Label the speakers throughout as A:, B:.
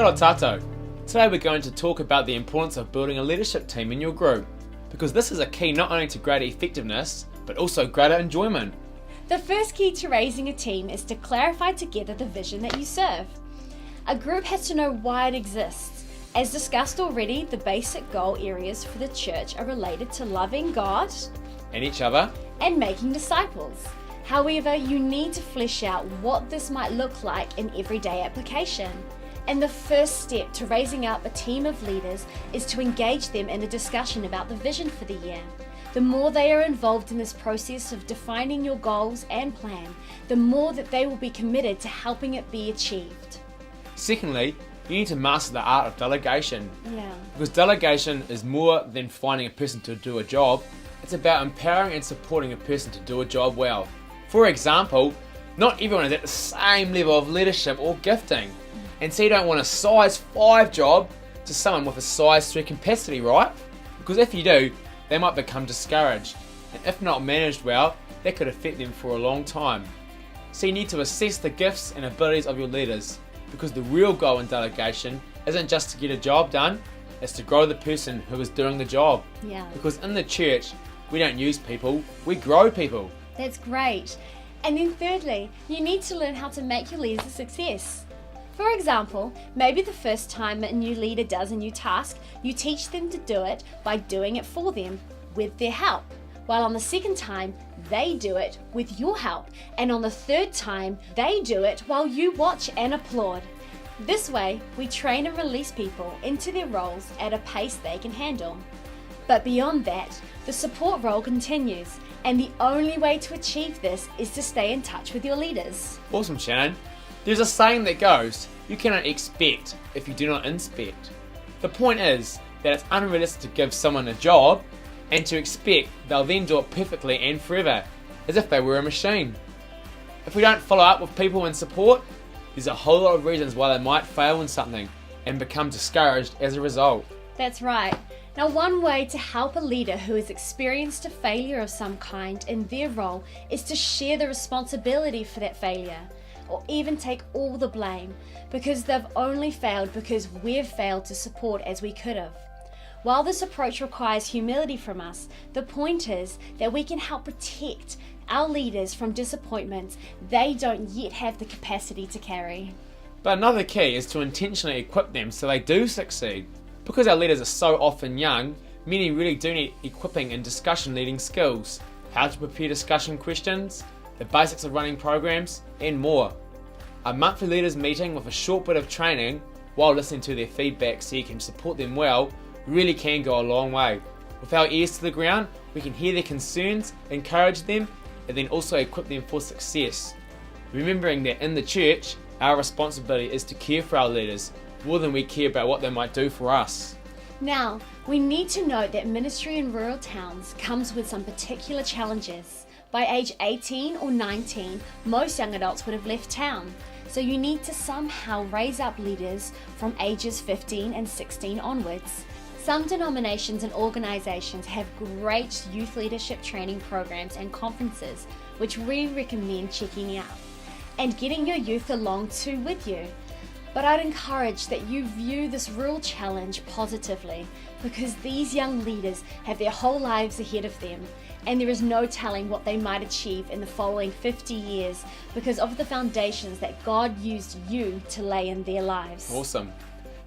A: Kia ora tātou. Today we're going to talk about the importance of building a leadership team in your group, because this is a key not only to greater effectiveness, but also greater enjoyment.
B: The first key to raising a team is to clarify together the vision that you serve. A group has to know why it exists. As discussed already, the basic goal areas for the church are related to loving God
A: And each other.
B: and making disciples. However, you need to flesh out what this might look like in everyday application. And the first step to raising up a team of leaders is to engage them in a discussion about the vision for the year. The more they are involved in this process of defining your goals and plan, the more that they will be committed to helping it be achieved.
A: Secondly, you need to master the art of delegation,
B: Yeah.
A: because delegation is more than finding a person to do a job. It's about empowering and supporting a person to do a job well. For example, not everyone is at the same level of leadership or gifting, and so you don't want a size 5 job to someone with a size 3 capacity, right? Because if you do, they might become discouraged, and if not managed well, that could affect them for a long time. So you need to assess the gifts and abilities of your leaders, because the real goal in delegation isn't just to get a job done, it's to grow the person who is doing the job.
B: Yeah.
A: Because in the church, we don't use people, we grow people.
B: That's great. And then thirdly, you need to learn how to make your leaders a success. For example, maybe the first time a new leader does a new task, you teach them to do it by doing it for them, with their help. While on the second time, they do it with your help. And on the third time, they do it while you watch and applaud. This way, we train and release people into their roles at a pace they can handle. But beyond that, the support role continues. And the only way to achieve this is to stay in touch with your leaders.
A: Awesome, Shannon. There's a saying that goes, you cannot expect if you do not inspect. The point is that it's unrealistic to give someone a job and to expect they'll then do it perfectly and forever, as if they were a machine. If we don't follow up with people in support, there's a whole lot of reasons why they might fail in something and become discouraged as a result.
B: That's right. Now, one way to help a leader who has experienced a failure of some kind in their role is to share the responsibility for that failure, or even take all the blame, because they've only failed because we've failed to support as we could have. While this approach requires humility from us, the point is that we can help protect our leaders from disappointments they don't yet have the capacity to carry.
A: But another key is to intentionally equip them so they do succeed. Because our leaders are so often young, many really do need equipping in discussion leading skills, how to prepare discussion questions, the basics of running programs, and more. A monthly leaders meeting with a short bit of training while listening to their feedback so you can support them well really can go a long way. With our ears to the ground, we can hear their concerns, encourage them, and then also equip them for success. Remembering that in the church, our responsibility is to care for our leaders more than we care about what they might do for us.
B: Now, we need to note that ministry in rural towns comes with some particular challenges. By age 18 or 19, most young adults would have left town. So you need to somehow raise up leaders from ages 15 and 16 onwards. Some denominations and organisations have great youth leadership training programs and conferences, which we recommend checking out, and getting your youth along too with you. But I'd encourage that you view this rural challenge positively, because these young leaders have their whole lives ahead of them, and there is no telling what they might achieve in the following 50 years because of the foundations that God used you to lay in their lives.
A: Awesome.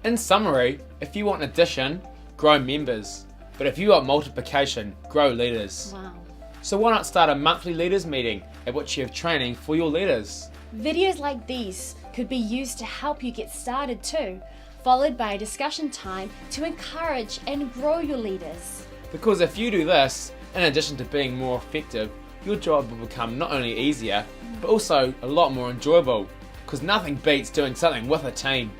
A: In summary, if you want addition, grow members. But if you want multiplication, grow leaders.
B: Wow.
A: So why not start a monthly leaders meeting at which you have training for your leaders?
B: Videos like these could be used to help you get started too, followed by a discussion time to encourage and grow your leaders.
A: Because if you do this, in addition to being more effective, your job will become not only easier, but also a lot more enjoyable. Because nothing beats doing something with a team.